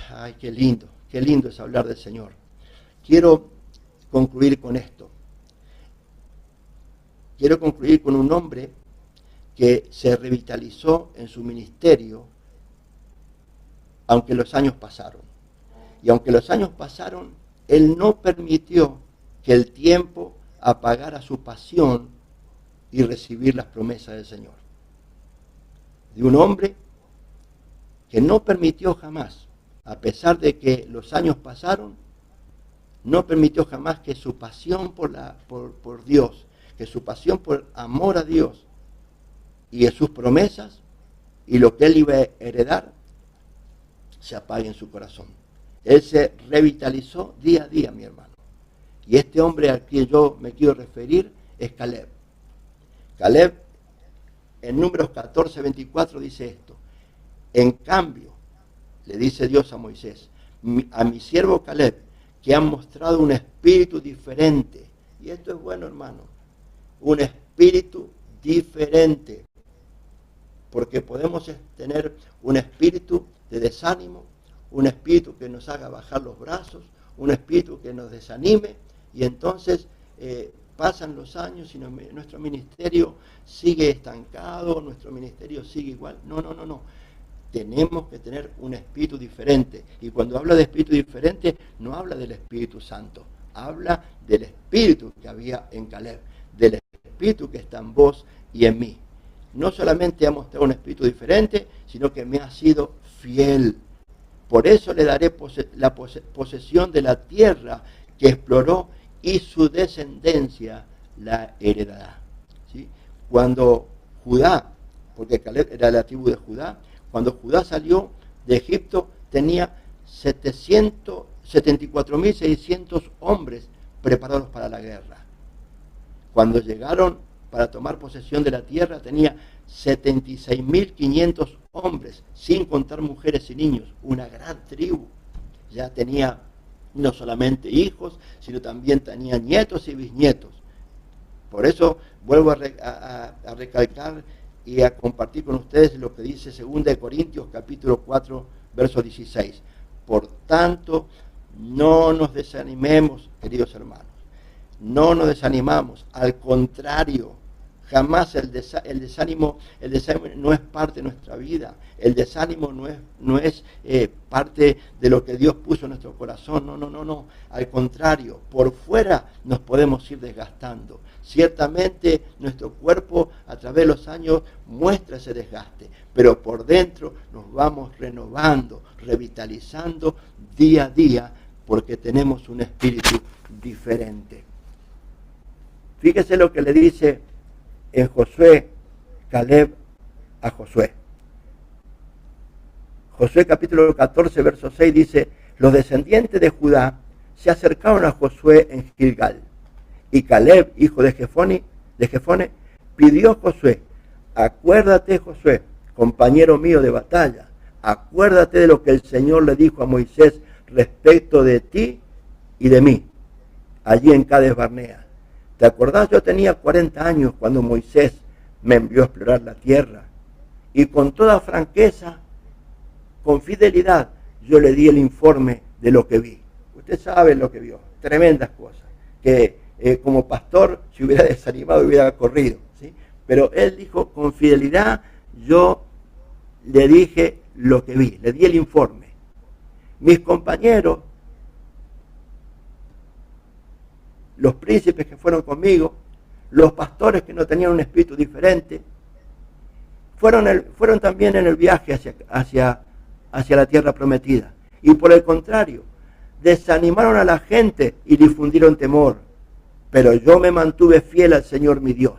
Ay, qué lindo es hablar del Señor. Quiero concluir con esto. Quiero concluir con un hombre que se revitalizó en su ministerio, aunque los años pasaron. Y aunque los años pasaron, él no permitió que el tiempo apagara su pasión y recibir las promesas del Señor. De un hombre que no permitió jamás, a pesar de que los años pasaron, no permitió jamás que su pasión por Dios, que su pasión por amor a Dios y de sus promesas y lo que él iba a heredar se apague en su corazón. Él se revitalizó día a día, mi hermano. Y este hombre al que yo me quiero referir es Caleb. Caleb, en Números 14:24 dice esto: en cambio, le dice Dios a Moisés, a mi siervo Caleb, que han mostrado un espíritu diferente. Y esto es bueno, hermano, un espíritu diferente. Porque podemos tener un espíritu de desánimo, un espíritu que nos haga bajar los brazos, un espíritu que nos desanime, y entonces pasan los años y nuestro ministerio sigue estancado, nuestro ministerio sigue igual. No. Tenemos que tener un espíritu diferente. Y cuando habla de espíritu diferente, no habla del Espíritu Santo, habla del espíritu que había en Caleb, del espíritu que está en vos y en mí. No solamente ha mostrado un espíritu diferente, sino que me ha sido fiel. Por eso le daré la posesión de la tierra que exploró y su descendencia la heredará. ¿Sí? Cuando Judá, porque Caleb era de la tribu de Judá, cuando Judá salió de Egipto tenía 74.600 hombres preparados para la guerra. Cuando llegaron para tomar posesión de la tierra tenía 76.500 hombres, sin contar mujeres y niños, una gran tribu. Ya tenía no solamente hijos, sino también tenía nietos y bisnietos. Por eso vuelvo a recalcar y a compartir con ustedes lo que dice 2 Corintios capítulo 4, verso 16. Por tanto, no nos desanimemos, queridos hermanos. No nos desanimamos, al contrario, jamás el desánimo no es parte de nuestra vida. El desánimo no es parte de lo que Dios puso en nuestro corazón. No. Al contrario, por fuera nos podemos ir desgastando. Ciertamente nuestro cuerpo a través de los años muestra ese desgaste, pero por dentro nos vamos renovando, revitalizando día a día, porque tenemos un espíritu diferente. Fíjese lo que le dice en Josué, Caleb a Josué. Josué capítulo 14, verso 6 dice, los descendientes de Judá se acercaron a Josué en Gilgal. Y Caleb, hijo de Jefone, pidió a Josué, acuérdate, Josué, compañero mío de batalla, acuérdate de lo que el Señor le dijo a Moisés respecto de ti y de mí, allí en Cades Barnea. ¿Te acordás? Yo tenía 40 años cuando Moisés me envió a explorar la tierra. Y con toda franqueza, con fidelidad, yo le di el informe de lo que vi. Usted sabe lo que vio, tremendas cosas, que como pastor si hubiera desanimado hubiera corrido, ¿sí? Pero él dijo, con fidelidad, yo le dije lo que vi, le di el informe. Mis compañeros, los príncipes que fueron conmigo, los pastores que no tenían un espíritu diferente, fueron también en el viaje hacia la tierra prometida. Y por el contrario, desanimaron a la gente y difundieron temor. Pero yo me mantuve fiel al Señor mi Dios.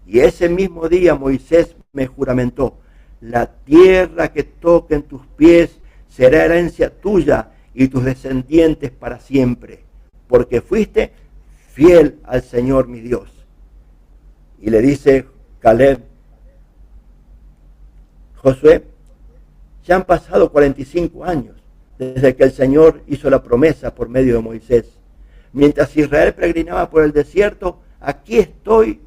Y ese mismo día Moisés me juramentó, la tierra que toquen tus pies será herencia tuya y tus descendientes para siempre, porque fuiste fiel al Señor mi Dios. Y le dice Caleb, Josué, ya han pasado 45 años desde que el Señor hizo la promesa por medio de Moisés. Mientras Israel peregrinaba por el desierto, aquí estoy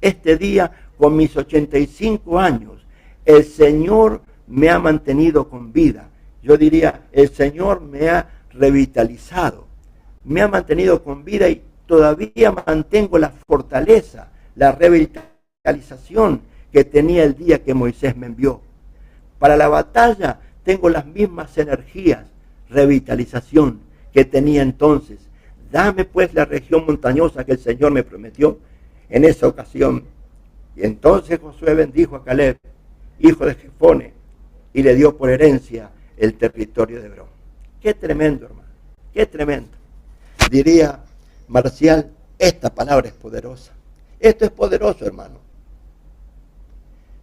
este día con mis 85 años. El Señor me ha mantenido con vida. Yo diría, el Señor me ha revitalizado. Me ha mantenido con vida y todavía mantengo la fortaleza, la revitalización que tenía el día que Moisés me envió. Para la batalla tengo las mismas energías, revitalización que tenía entonces. Dame pues la región montañosa que el Señor me prometió en esa ocasión. Y entonces Josué bendijo a Caleb, hijo de Jefone, y le dio por herencia el territorio de Hebrón. Qué tremendo, hermano, qué tremendo. Diría Marcial, esta palabra es poderosa. Esto es poderoso, hermano.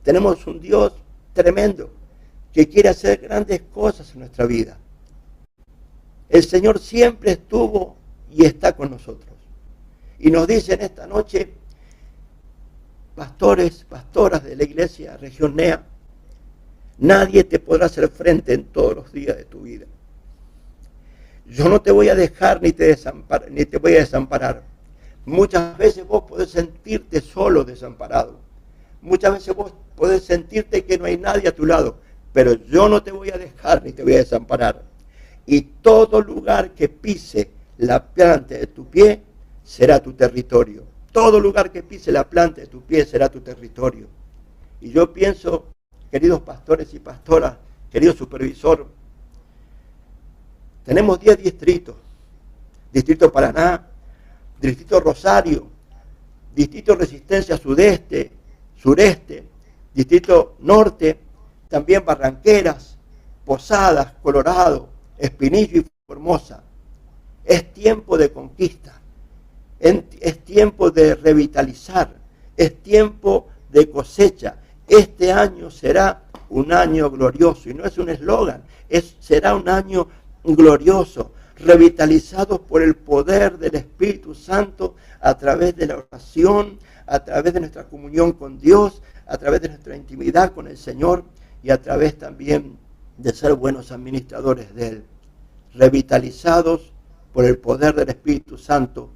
Tenemos un Dios tremendo que quiere hacer grandes cosas en nuestra vida. El Señor siempre estuvo y está con nosotros. Y nos dice en esta noche, pastores, pastoras de la iglesia Región NEA, nadie te podrá hacer frente en todos los días de tu vida. Yo no te voy a dejar ni te voy a desamparar. Muchas veces vos podés sentirte solo, desamparado. Muchas veces vos podés sentirte que no hay nadie a tu lado. Pero yo no te voy a dejar ni te voy a desamparar. Y todo lugar que pise la planta de tu pie será tu territorio. Todo lugar que pise la planta de tu pie será tu territorio. Y yo pienso, queridos pastores y pastoras, querido supervisor, tenemos 10 distritos. Distrito Paraná, Distrito Rosario, Distrito Resistencia Sudeste, Sureste, Distrito Norte, también Barranqueras, Posadas, Colorado, Espinillo y Formosa. Es tiempo de conquista, es tiempo de revitalizar, es tiempo de cosecha. Este año será un año glorioso, y no es un eslogan, será un año glorioso, revitalizados por el poder del Espíritu Santo a través de la oración, a través de nuestra comunión con Dios, a través de nuestra intimidad con el Señor y a través también de ser buenos administradores de Él. Revitalizados por el poder del Espíritu Santo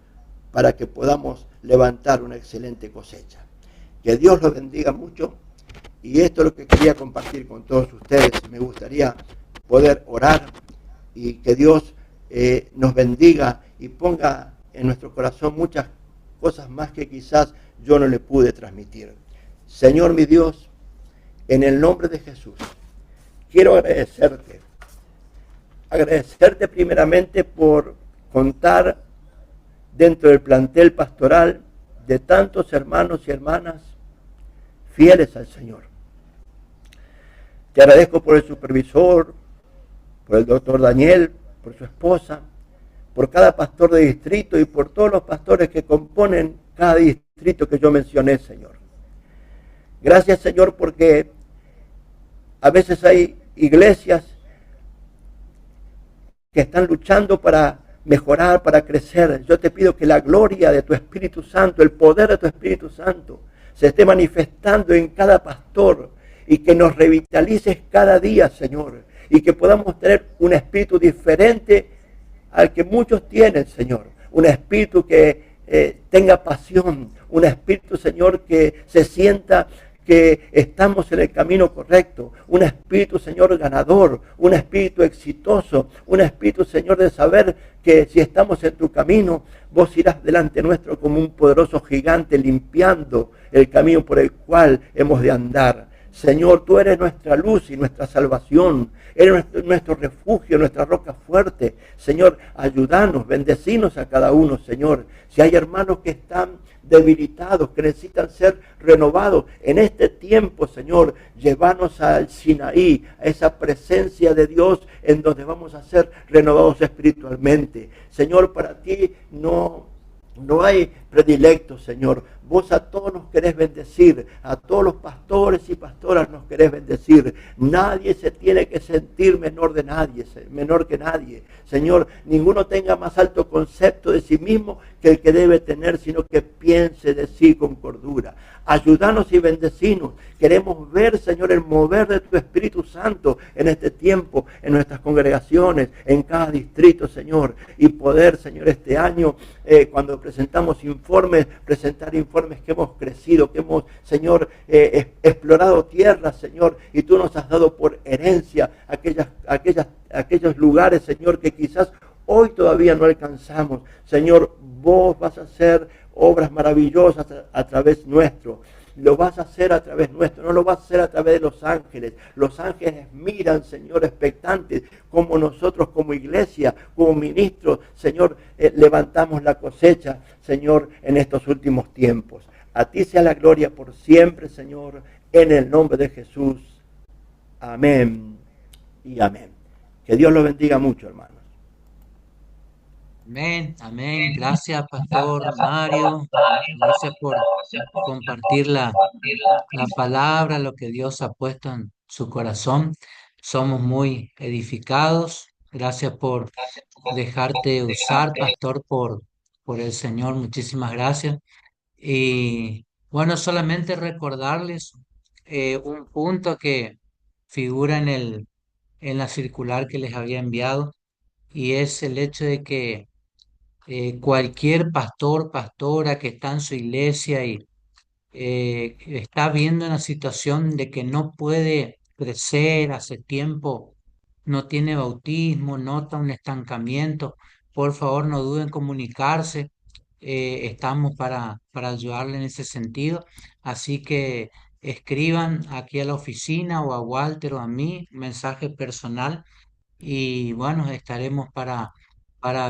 para que podamos levantar una excelente cosecha. Que Dios los bendiga mucho, y esto es lo que quería compartir con todos ustedes. Me gustaría poder orar y que Dios nos bendiga y ponga en nuestro corazón muchas cosas más que quizás yo no le pude transmitir. Señor mi Dios, en el nombre de Jesús, quiero agradecerte primeramente por contar dentro del plantel pastoral de tantos hermanos y hermanas fieles al Señor. Te agradezco por el supervisor, por el doctor Daniel, por su esposa, por cada pastor de distrito y por todos los pastores que componen cada distrito que yo mencioné, Señor. Gracias, Señor, porque a veces hay iglesias que están luchando para mejorar, para crecer. Yo te pido que la gloria de tu Espíritu Santo, el poder de tu Espíritu Santo, se esté manifestando en cada pastor y que nos revitalices cada día, Señor, y que podamos tener un espíritu diferente al que muchos tienen, Señor. Un espíritu que tenga pasión, un espíritu, Señor, que se sienta que estamos en el camino correcto, un espíritu, Señor, ganador, un espíritu exitoso, un espíritu, Señor, de saber que si estamos en tu camino, vos irás delante nuestro como un poderoso gigante limpiando el camino por el cual hemos de andar. Señor, tú eres nuestra luz y nuestra salvación, eres nuestro refugio, nuestra roca fuerte. Señor, ayúdanos, bendecinos a cada uno, Señor. Si hay hermanos que están debilitados, que necesitan ser renovados en este tiempo, Señor, llévanos al Sinaí, a esa presencia de Dios en donde vamos a ser renovados espiritualmente. Señor, para ti no hay predilectos, Señor. Vos a todos nos querés bendecir, a todos los pastores y pastoras nos querés bendecir. Nadie se tiene que sentir menor que nadie. Señor, ninguno tenga más alto concepto de sí mismo que el que debe tener, sino que piense de sí con cordura. Ayúdanos y bendecinos. Queremos ver, Señor, el mover de tu Espíritu Santo en este tiempo, en nuestras congregaciones, en cada distrito, Señor. Y poder, Señor, este año, cuando presentamos informes, presentar informes que hemos crecido, que hemos, Señor, explorado tierras, Señor, y tú nos has dado por herencia aquellos lugares, Señor, que quizás hoy todavía no alcanzamos. Señor, vos vas a hacer obras maravillosas a través nuestro. Lo vas a hacer a través nuestro, no lo vas a hacer a través de los ángeles. Los ángeles miran, Señor, expectantes, como nosotros como iglesia, como ministros, Señor, levantamos la cosecha, Señor, en estos últimos tiempos. A ti sea la gloria por siempre, Señor, en el nombre de Jesús. Amén y amén. Que Dios los bendiga mucho, hermanos. Amén, amén. Gracias, Pastor Mario. Gracias por compartir la palabra, lo que Dios ha puesto en su corazón. Somos muy edificados. Gracias por dejarte usar, Pastor, por el Señor. Muchísimas gracias. Y bueno, solamente recordarles un punto que figura en la circular que les había enviado, y es el hecho de que cualquier pastor, pastora que está en su iglesia y está viendo una situación de que no puede crecer, hace tiempo no tiene bautismo, nota un estancamiento, por favor no duden en comunicarse. Estamos para ayudarle en ese sentido, así que escriban aquí a la oficina o a Walter o a mí un mensaje personal, y bueno, estaremos para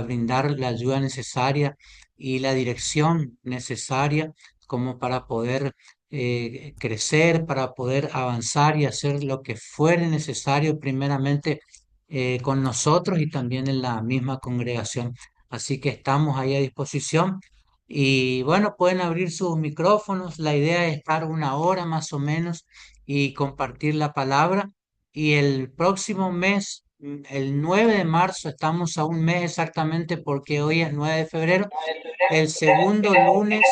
brindar la ayuda necesaria y la dirección necesaria como para poder crecer, para poder avanzar y hacer lo que fuere necesario primeramente con nosotros y también en la misma congregación. Así que estamos ahí a disposición. Y bueno, pueden abrir sus micrófonos. La idea es estar una hora más o menos y compartir la palabra. Y el próximo mes, el 9 de marzo, estamos a un mes exactamente porque hoy es 9 de febrero, el segundo lunes,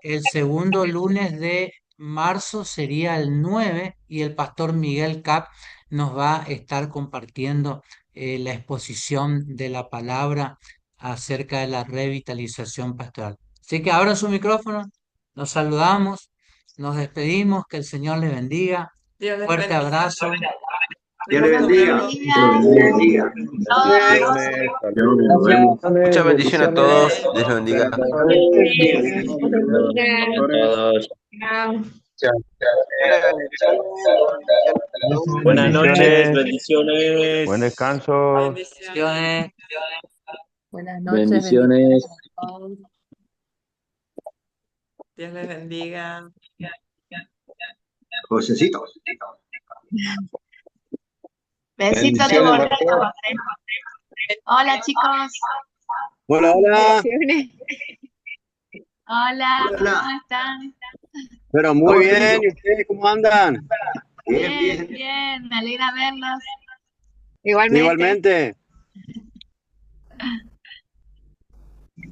el segundo lunes de marzo sería el 9, y el pastor Miguel Cap nos va a estar compartiendo la exposición de la palabra acerca de la revitalización pastoral. Así que abran su micrófono, nos saludamos, nos despedimos, que el Señor les bendiga. Fuerte abrazo. Dios le bendiga. Muchas bendiciones a todos. Dios los bendiga. Buenas noches, bendiciones. Buen descanso. Bendiciones. Buenas noches. Bendiciones. Dios les bendiga. Josecito. Besito de borrego. Hola, chicos. Hola, hola. Hola, ¿cómo están? Pero muy bien, ¿y ustedes cómo andan? Bien, bien, me alegra verlos. Igualmente.